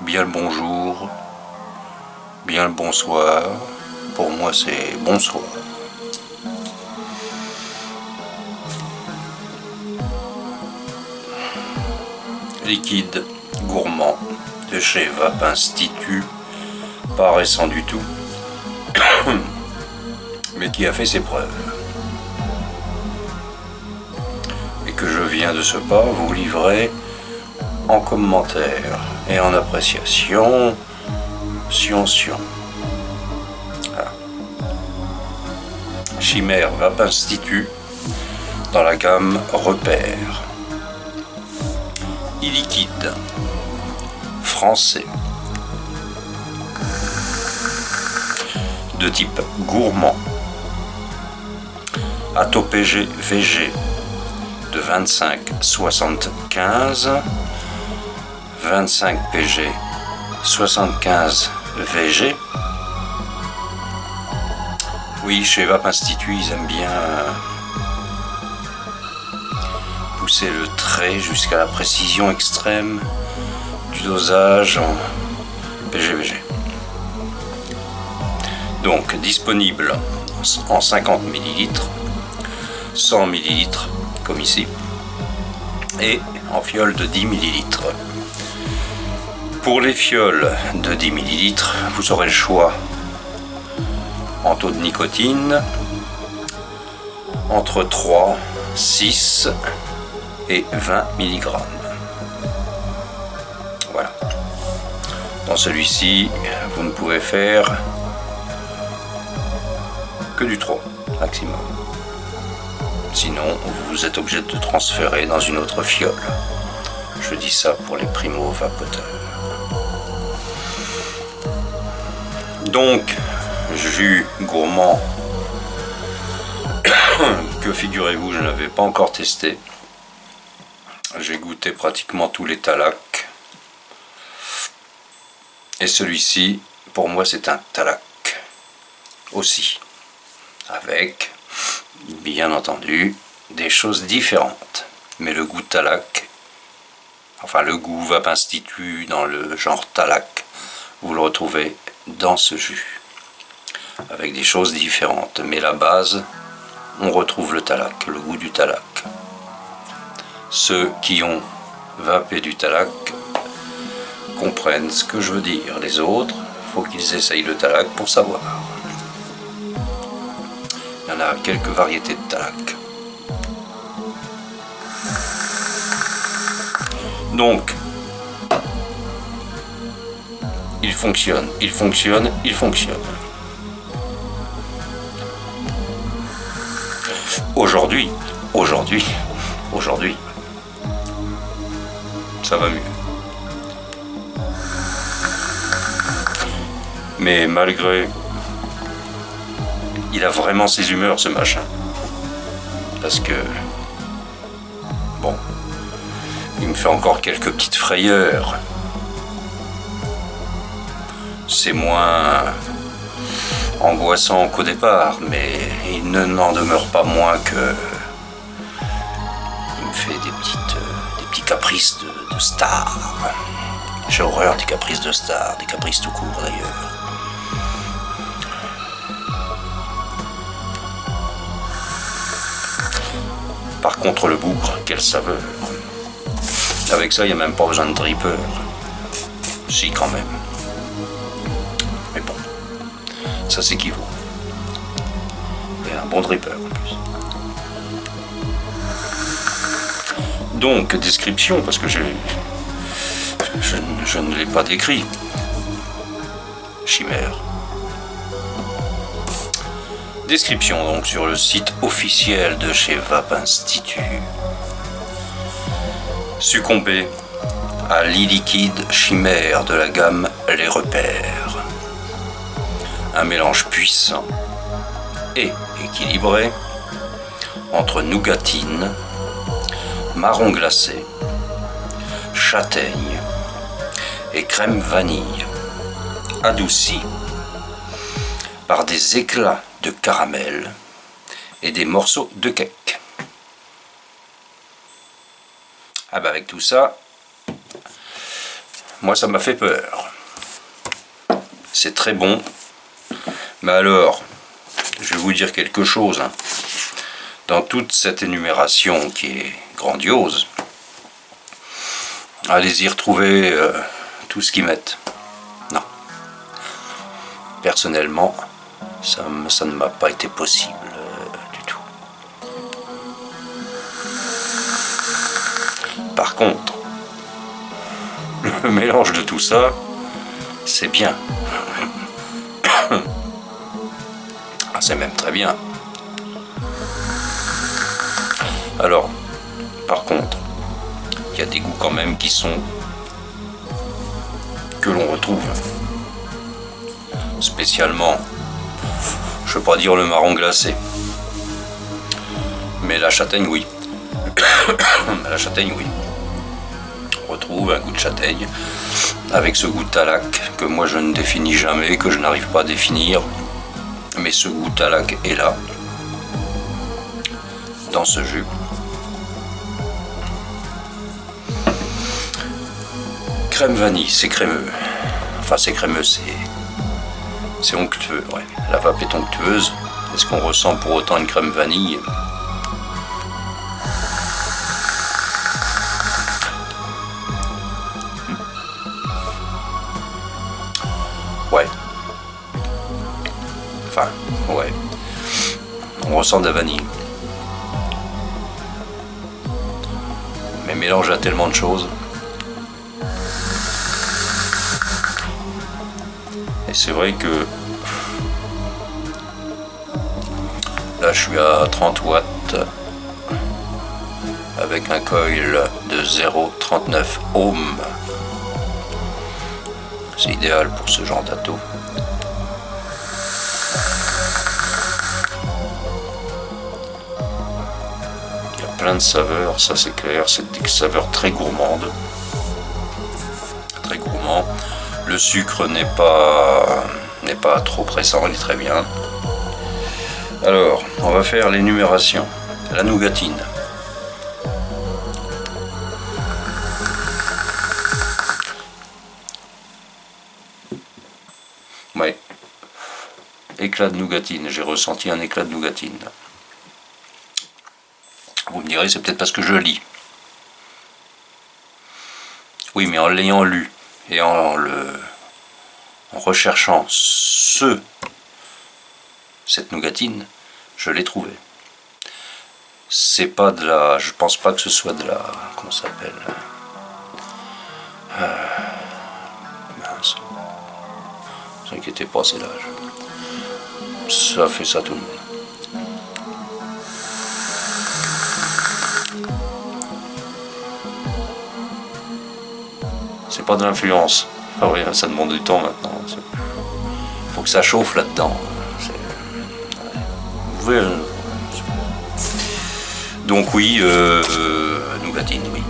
bien le bonjour, bien le bonsoir. Pour moi, c'est bonsoir. Liquide gourmand de chez Vape Institut, pas récent du tout, mais qui a fait ses preuves. Et que je viens de ce pas vous livrer en commentaire et en appréciation. Voilà. Chimère Vape Institut dans la gamme Repère. E-liquide français de type gourmand, ATO-PG VG de 25-75, 25 PG 75 VG. Oui, chez Vape Institut, ils aiment bien pousser le trait jusqu'à la précision extrême du dosage en PG-VG. Donc disponible en 50 ml, 100 ml comme ici, et en fiole de 10 ml. Pour les fioles de 10 ml, vous aurez le choix en taux de nicotine entre 3, 6 et 20 mg. Voilà. Dans celui-ci, vous ne pouvez faire que du 3 maximum. Sinon, vous êtes obligé de transférer dans une autre fiole. Je dis ça pour les primo-vapoteurs. Donc, jus gourmand que figurez-vous, je n'avais pas encore testé. J'ai goûté pratiquement tous les Talac. Et celui-ci, pour moi, c'est un Talac aussi. Avec, bien entendu, des choses différentes. Mais le goût Talac, enfin le goût Vape Institut dans le genre Talac, vous le retrouvez dans ce jus. Avec des choses différentes. Mais la base, on retrouve le Talac, le goût du Talac. Ceux qui ont vapé du Talac comprennent ce que je veux dire. Les autres, il faut qu'ils essayent le Talac pour savoir. Il y en a quelques variétés de Talac. Donc, il fonctionne. Aujourd'hui, ça va mieux. Mais malgré, il a vraiment ses humeurs, ce machin. Parce que, bon, il me fait encore quelques petites frayeurs. C'est moins angoissant qu'au départ, mais il n'en demeure pas moins que il me fait des petits caprices de star. J'ai horreur des caprices de star, des caprices tout court d'ailleurs. Par contre, le bougre, quelle saveur. Avec ça, il n'y a même pas besoin de dripper. Si, quand même. Mais bon, ça s'équivaut. Et un bon dripper en plus. Donc, description, parce que je ne l'ai pas décrit. Chimère. Description donc sur le site officiel de chez Vape Institut. Succomber à l'e-liquide chimère de la gamme Les Repères. Un mélange puissant et équilibré entre nougatine, marron glacé, châtaigne et crème vanille, adouci par des éclats de caramel et des morceaux de cake. Ah bah avec tout ça, moi ça m'a fait peur. C'est très bon. Mais alors, je vais vous dire quelque chose. Dans toute cette énumération qui est grandiose, allez y retrouver tout ce qu'ils mettent. Non. Personnellement, ça ne m'a pas été possible du tout. Par contre, le mélange de tout ça, c'est bien. Ah, c'est même très bien. Alors, par contre, il y a des goûts quand même qui sont que l'on retrouve. Spécialement, je ne veux pas dire le marron glacé, mais la châtaigne, oui. La châtaigne, oui. On retrouve un goût de châtaigne avec ce goût de talac que moi je ne définis jamais, que je n'arrive pas à définir. Mais ce goût de talac est là, dans ce jus. Crème vanille, c'est crémeux. Enfin, c'est crémeux, c'est onctueux, ouais. La vape est onctueuse. Est-ce qu'on ressent pour autant une crème vanille? Ouais. Enfin, ouais. On ressent de la vanille. Mais mélange à tellement de choses. Et c'est vrai que là je suis à 30 watts avec un coil de 0,39 ohms. C'est idéal pour ce genre d'atto. Il y a plein de saveurs, ça c'est clair, c'est des saveurs très gourmandes. Très gourmand. Le sucre n'est pas trop pressant, il est très bien. Alors, on va faire l'énumération. La nougatine. Ouais. Éclat de nougatine. J'ai ressenti un éclat de nougatine. Vous me direz, c'est peut-être parce que je lis. Oui, mais en l'ayant lu et en recherchant cette nougatine, je l'ai trouvé. C'est pas de la... Je pense pas que ce soit de la... Comment ça s'appelle mince. Ne vous inquiétez pas, c'est l'âge. Ça fait ça tout le monde. C'est pas de l'influence. Ah oui, ça demande du temps maintenant. Faut que ça chauffe là-dedans. Vous pouvez... Donc oui, nougatine, oui.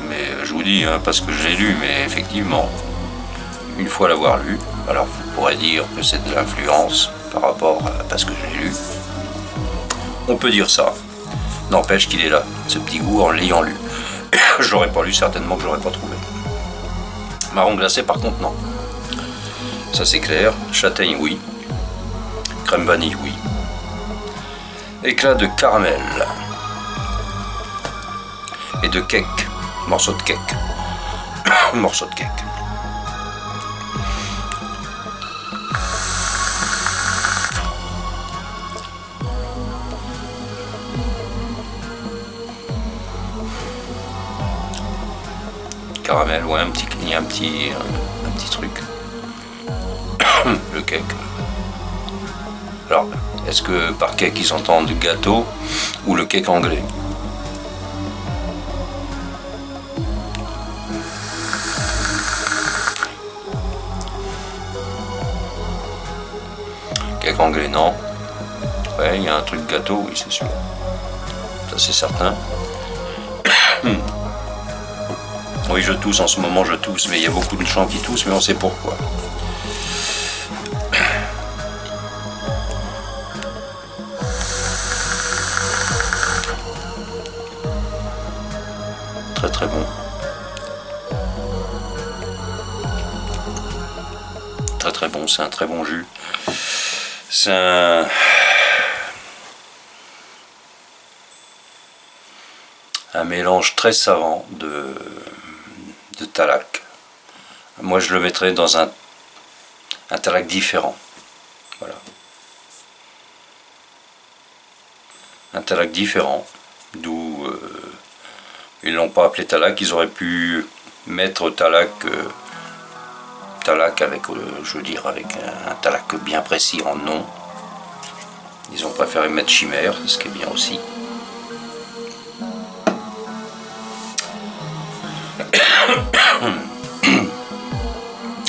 Mais je vous dis, parce que je l'ai lu, mais effectivement, une fois l'avoir lu, alors vous pourrez dire que c'est de l'influence par rapport à parce que je l'ai lu. On peut dire ça. N'empêche qu'il est là, ce petit goût, en l'ayant lu. Je l'aurais pas lu, certainement que je l'aurais pas trouvé. Marron glacé, par contre, non. Ça, c'est clair. Châtaigne, oui. Crème vanille, oui. Éclat de caramel. Et de cake. Morceau de cake. Morceau de cake. Caramel, ouais, il y a un petit truc. Le cake. Alors, est-ce que par cake ils entendent gâteau ou le cake anglais? Cake anglais, non. Ouais, il y a un truc gâteau, oui, c'est sûr. Ça, c'est certain. Oui, je tousse en ce moment, je tousse, mais il y a beaucoup de gens qui toussent, mais on sait pourquoi. très très bon. Très très bon, c'est un très bon jus. C'est un mélange très savant de Talac. Moi je le mettrais dans un Talac différent. Voilà. Un Talac différent, d'où ils l'ont pas appelé Talac, ils auraient pu mettre Talac avec, je veux dire, avec un Talac bien précis en nom. Ils ont préféré mettre Chimère, ce qui est bien aussi.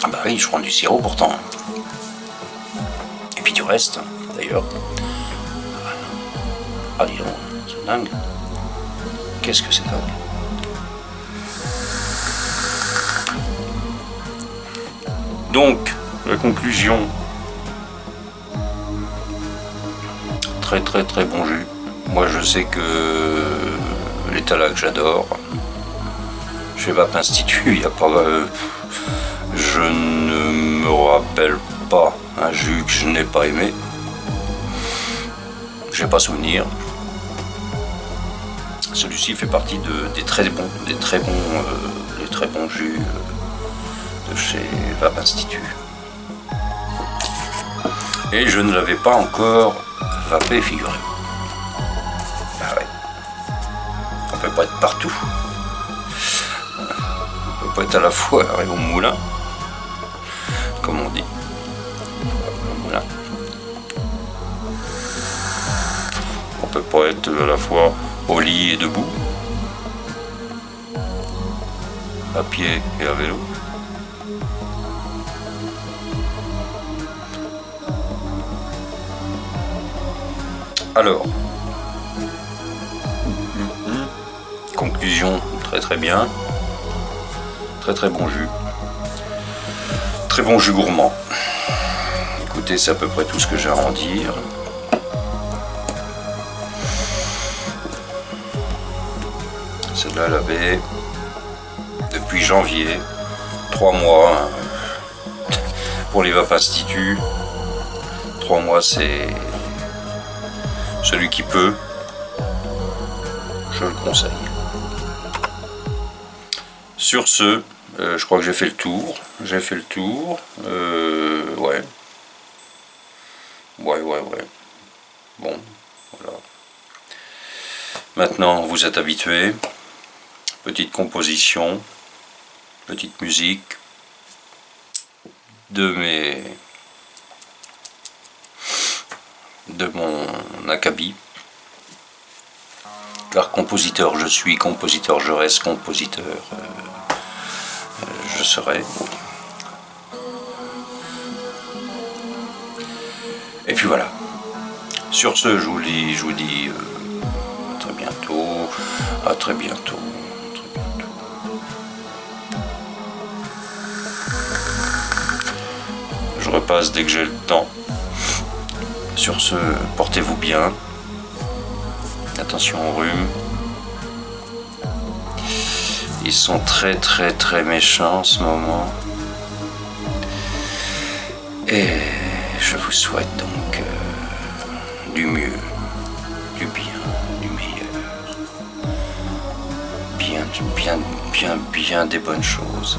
Ah bah oui, je prends du sirop pourtant. Et puis du reste, d'ailleurs. Ah dis donc, c'est dingue. Qu'est-ce que c'est dingue. Donc, la conclusion. Très très très bon jus. Moi je sais que les Talac j'adore. Chez Vape Institut, il n'y a pas... je ne me rappelle pas un jus que je n'ai pas aimé. J'ai pas souvenir. Celui-ci fait partie des très bons jus de chez Vape Institut. Et je ne l'avais pas encore vapé, figurez-vous. Ah ouais. On peut pas être partout. On peut pas être à la fois arrivé au moulin, comme on dit. Au moulin. On peut pas être à la fois au lit et debout, à pied et à vélo. Alors, conclusion, très très bien, très très bon jus, très bon jus gourmand. Écoutez, c'est à peu près tout ce que j'ai à en dire. Celle-là, elle avait, depuis janvier, 3 mois, hein, pour les Vape Institut. 3 mois, c'est celui qui peut, je le conseille. Sur ce, je crois que j'ai fait le tour. Ouais. Bon, voilà. Maintenant, vous êtes habitués. Petite composition, petite musique de mon acabit. Car compositeur je suis, compositeur je reste, compositeur je serai. Et puis voilà. Sur ce, je vous dis à très bientôt. À très bientôt. Je repasse dès que j'ai le temps. Sur ce, portez-vous bien. Attention au rhume. Ils sont très très très méchants en ce moment. Et je vous souhaite donc du mieux, du bien, du meilleur. Bien des bonnes choses.